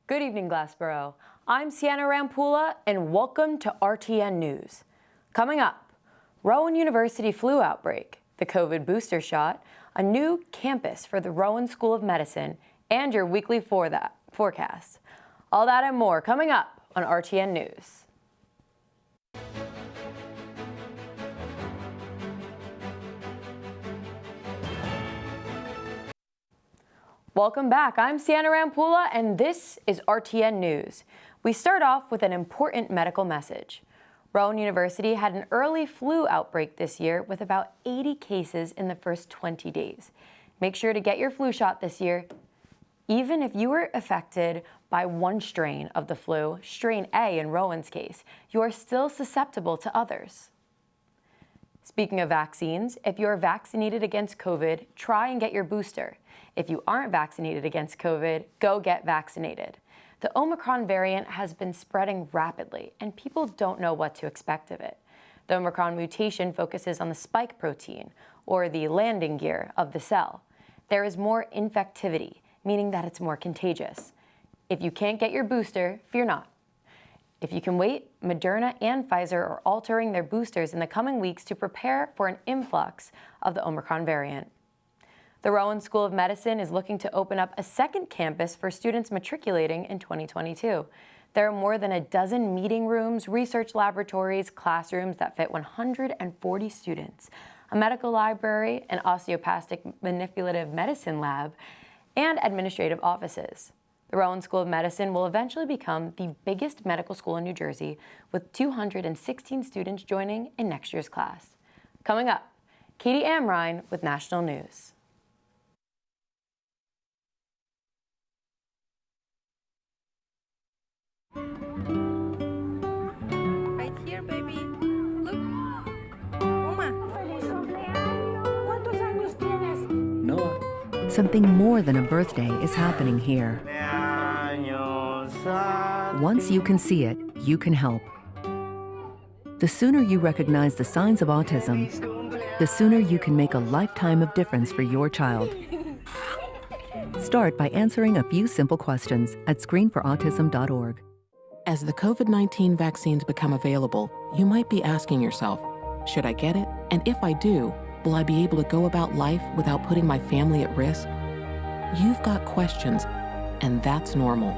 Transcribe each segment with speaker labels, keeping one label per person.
Speaker 1: Good evening, Glassboro. I'm Sienna Rampula, and welcome to RTN News. Coming up, Rowan University flu outbreak, the COVID booster shot, a new campus for the Rowan School of Medicine, and your weekly forecast. All that and more coming up on RTN News. Welcome back. I'm Sienna Rampula, and this is RTN News. We start off with an important medical message. Rowan University had an early flu outbreak this year with about 80 cases in the first 20 days. Make sure to get your flu shot this year. Even if you were affected by one strain of the flu, strain A in Rowan's case, you are still susceptible to others. Speaking of vaccines, if you are vaccinated against COVID, try and get your booster. If you aren't vaccinated against COVID, go get vaccinated. The Omicron variant has been spreading rapidly, and people don't know what to expect of it. The Omicron mutation focuses on the spike protein, or the landing gear of the cell. There is more infectivity, meaning that it's more contagious. If you can't get your booster, fear not. If you can wait, Moderna and Pfizer are altering their boosters in the coming weeks to prepare for an influx of the Omicron variant. The Rowan School of Medicine is looking to open up a second campus for students matriculating in 2022. There are more than a dozen meeting rooms, research laboratories, classrooms that fit 140 students, a medical library, an osteopathic manipulative medicine lab, and administrative offices. The Rowan School of Medicine will eventually become the biggest medical school in New Jersey, with 216 students joining in next year's class. Coming up, Katie Amrine with National News.
Speaker 2: Right here, baby. Look. Uma.
Speaker 3: Noah. Something more than a birthday is happening here. Once you can see it, you can help. The sooner you recognize the signs of autism, the sooner you can make a lifetime of difference for your child. Start by answering a few simple questions at screenforautism.org.
Speaker 4: As the COVID-19 vaccines become available, you might be asking yourself, should I get it? And if I do, will I be able to go about life without putting my family at risk? You've got questions, and that's normal.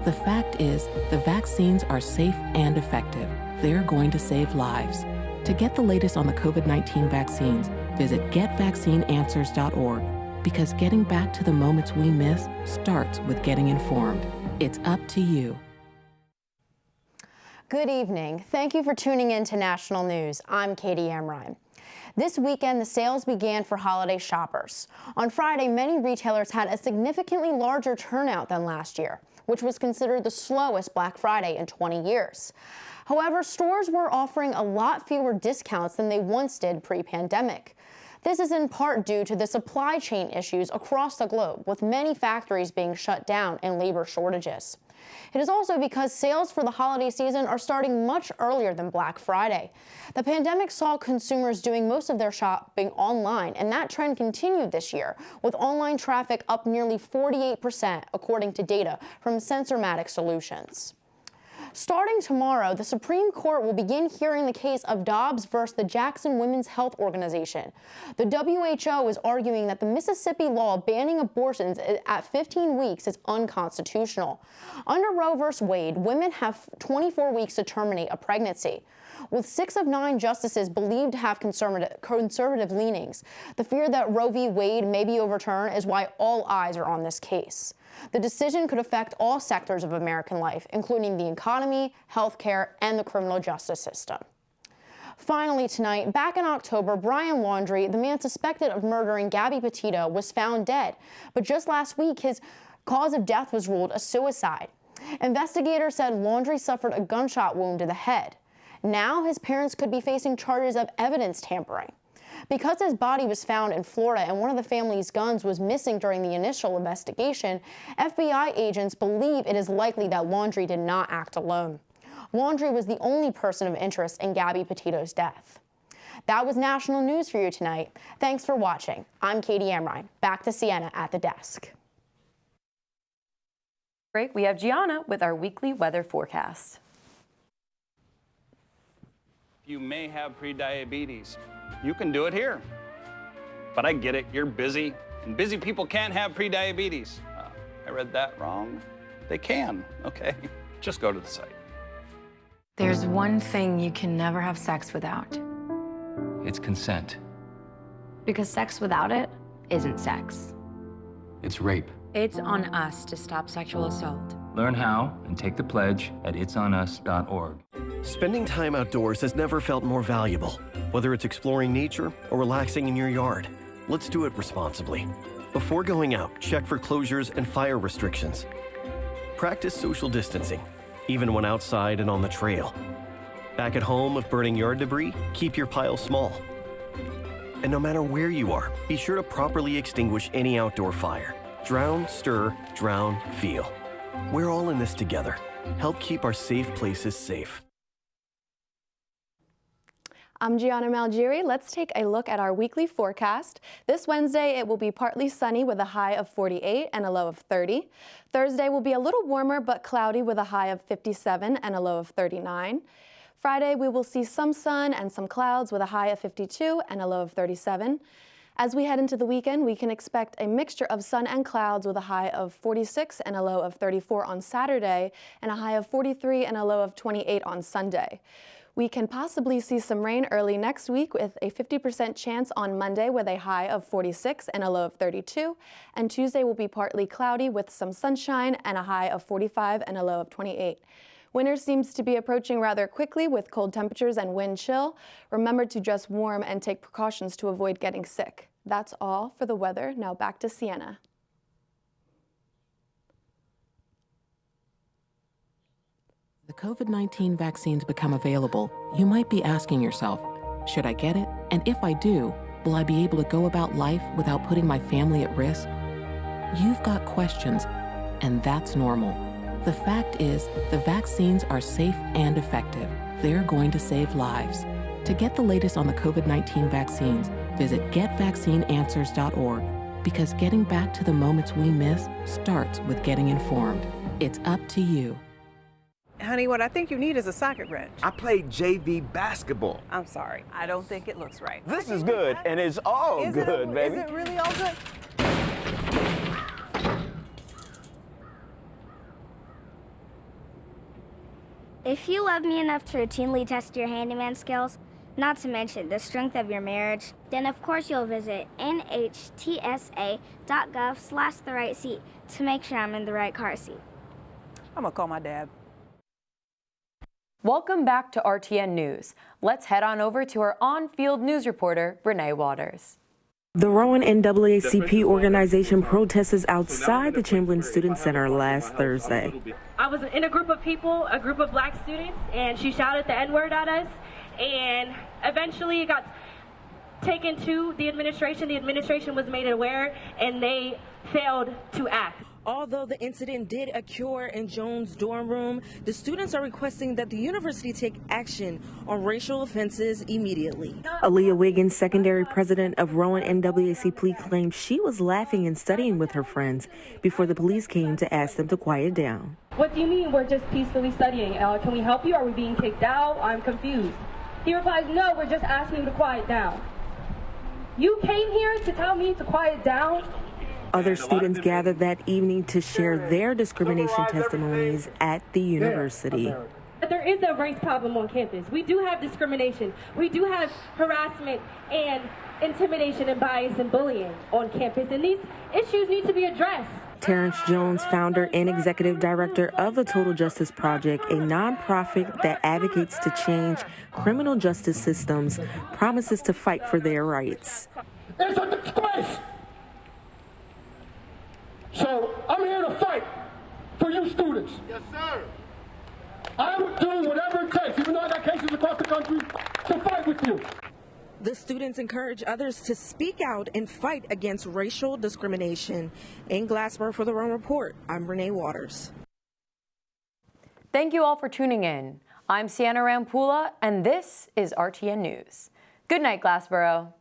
Speaker 4: The fact is, the vaccines are safe and effective. They're going to save lives. To get the latest on the COVID-19 vaccines, visit getvaccineanswers.org, because getting back to the moments we miss starts with getting informed. It's up to you.
Speaker 5: Good evening. Thank you for tuning in to National News. I'm Katie Amrine. This weekend, the sales began for holiday shoppers. On Friday, many retailers had a significantly larger turnout than last year, which was considered the slowest Black Friday in 20 years. However, stores were offering a lot fewer discounts than they once did pre-pandemic. This is in part due to the supply chain issues across the globe, with many factories being shut down and labor shortages. It is also because sales for the holiday season are starting much earlier than Black Friday. The pandemic saw consumers doing most of their shopping online, and that trend continued this year, with online traffic up nearly 48%, according to data from Sensormatic Solutions. Starting tomorrow, the Supreme Court will begin hearing the case of Dobbs versus the Jackson Women's Health Organization. The WHO is arguing that the Mississippi law banning abortions at 15 weeks is unconstitutional. Under Roe versus Wade, women have 24 weeks to terminate a pregnancy. With 6 of 9 justices believed to have conservative leanings, the fear that Roe v. Wade may be overturned is why all eyes are on this case. The decision could affect all sectors of American life, including the economy, healthcare, and the criminal justice system. Finally tonight, back in October, Brian Laundrie, the man suspected of murdering Gabby Petito, was found dead. But just last week, his cause of death was ruled a suicide. Investigators said Laundrie suffered a gunshot wound to the head. Now his parents could be facing charges of evidence tampering. Because his body was found in Florida and one of the family's guns was missing during the initial investigation, FBI agents believe it is likely that Laundrie did not act alone. Laundrie was the only person of interest in Gabby Petito's death. That was National News for you tonight. Thanks for watching. I'm Katie Amrine. Back to Sienna at the desk.
Speaker 1: Break, we have Gianna with our weekly weather forecast.
Speaker 6: You may have prediabetes. You can do it here. But I get it, you're busy, and busy people can't have prediabetes. I read that wrong. They can, okay? Just go to the site.
Speaker 7: There's one thing you can never have sex without.
Speaker 8: It's consent.
Speaker 7: Because sex without it isn't sex.
Speaker 8: It's rape.
Speaker 7: It's on us to stop sexual assault.
Speaker 8: Learn how and take the pledge at itsonus.org.
Speaker 9: Spending time outdoors has never felt more valuable. Whether it's exploring nature or relaxing in your yard, let's do it responsibly. Before going out, check for closures and fire restrictions. Practice social distancing, even when outside and on the trail. Back at home, if burning yard debris, keep your pile small. And no matter where you are, be sure to properly extinguish any outdoor fire. Drown, stir, drown, feel. We're all in this together. Help keep our safe places safe.
Speaker 5: I'm Gianna Malgiri. Let's take a look at our weekly forecast. This Wednesday, it will be partly sunny with a high of 48 and a low of 30. Thursday will be a little warmer but cloudy with a high of 57 and a low of 39. Friday, we will see some sun and some clouds with a high of 52 and a low of 37. As we head into the weekend, we can expect a mixture of sun and clouds with a high of 46 and a low of 34 on Saturday and a high of 43 and a low of 28 on Sunday. We can possibly see some rain early next week with a 50% chance on Monday with a high of 46 and a low of 32. And Tuesday will be partly cloudy with some sunshine and a high of 45 and a low of 28. Winter seems to be approaching rather quickly with cold temperatures and wind chill. Remember to dress warm and take precautions to avoid getting sick. That's all for the weather. Now back to Sienna.
Speaker 4: The COVID-19 vaccines become available, you might be asking yourself, should I get it? And if I do, will I be able to go about life without putting my family at risk? You've got questions, and that's normal. The fact is, the vaccines are safe and effective. They're going to save lives. To get the latest on the COVID-19 vaccines, visit getvaccineanswers.org, because getting back to the moments we miss starts with getting informed. It's up to you.
Speaker 2: Honey, what I think you need is a socket wrench.
Speaker 10: I played JV basketball.
Speaker 2: I'm sorry, I don't think it looks right.
Speaker 10: This is good, and it's all good, baby.
Speaker 2: Is it really all good?
Speaker 11: If you love me enough to routinely test your handyman skills, not to mention the strength of your marriage, then of course you'll visit nhtsa.gov/therightseat to make sure I'm in the right car seat.
Speaker 2: I'm gonna call my dad.
Speaker 1: Welcome back to RTN News. Let's head on over to our on-field news reporter, Renee Waters.
Speaker 12: The Rowan NAACP organization protested outside the Chamberlain Student Center last Thursday.
Speaker 13: I was in a group of people, a group of black students, and she shouted the N-word at us, and eventually it got taken to the administration. The administration was made aware, and they failed to act.
Speaker 12: Although the incident did occur in Jones' dorm room, the students are requesting that the university take action on racial offenses immediately. Aaliyah Wiggins, secondary president of Rowan NAACP, claimed she was laughing and studying with her friends before the police came to ask them to quiet down.
Speaker 13: What do you mean we're just peacefully studying? Can we help you? Are we being kicked out? I'm confused. He replies, no, we're just asking you to quiet down. You came here to tell me to quiet down?
Speaker 12: Other students gathered that evening to share their discrimination testimonies at the university.
Speaker 13: But there is a race problem on campus. We do have discrimination. We do have harassment and intimidation and bias and bullying on campus, and these issues need to be addressed.
Speaker 12: Terrence Jones, founder and executive director of the Total Justice Project, a nonprofit that advocates to change criminal justice systems, promises to fight for their rights.
Speaker 14: It's a disgrace. So I'm here to fight for you students. Yes, sir. I will do whatever it takes, even though I got cases across the country, to fight with you.
Speaker 12: The students encourage others to speak out and fight against racial discrimination. In Glassboro for the Rowan Report, I'm Renee Waters.
Speaker 1: Thank you all for tuning in. I'm Sienna Rampula, and this is RTN News. Good night, Glassboro.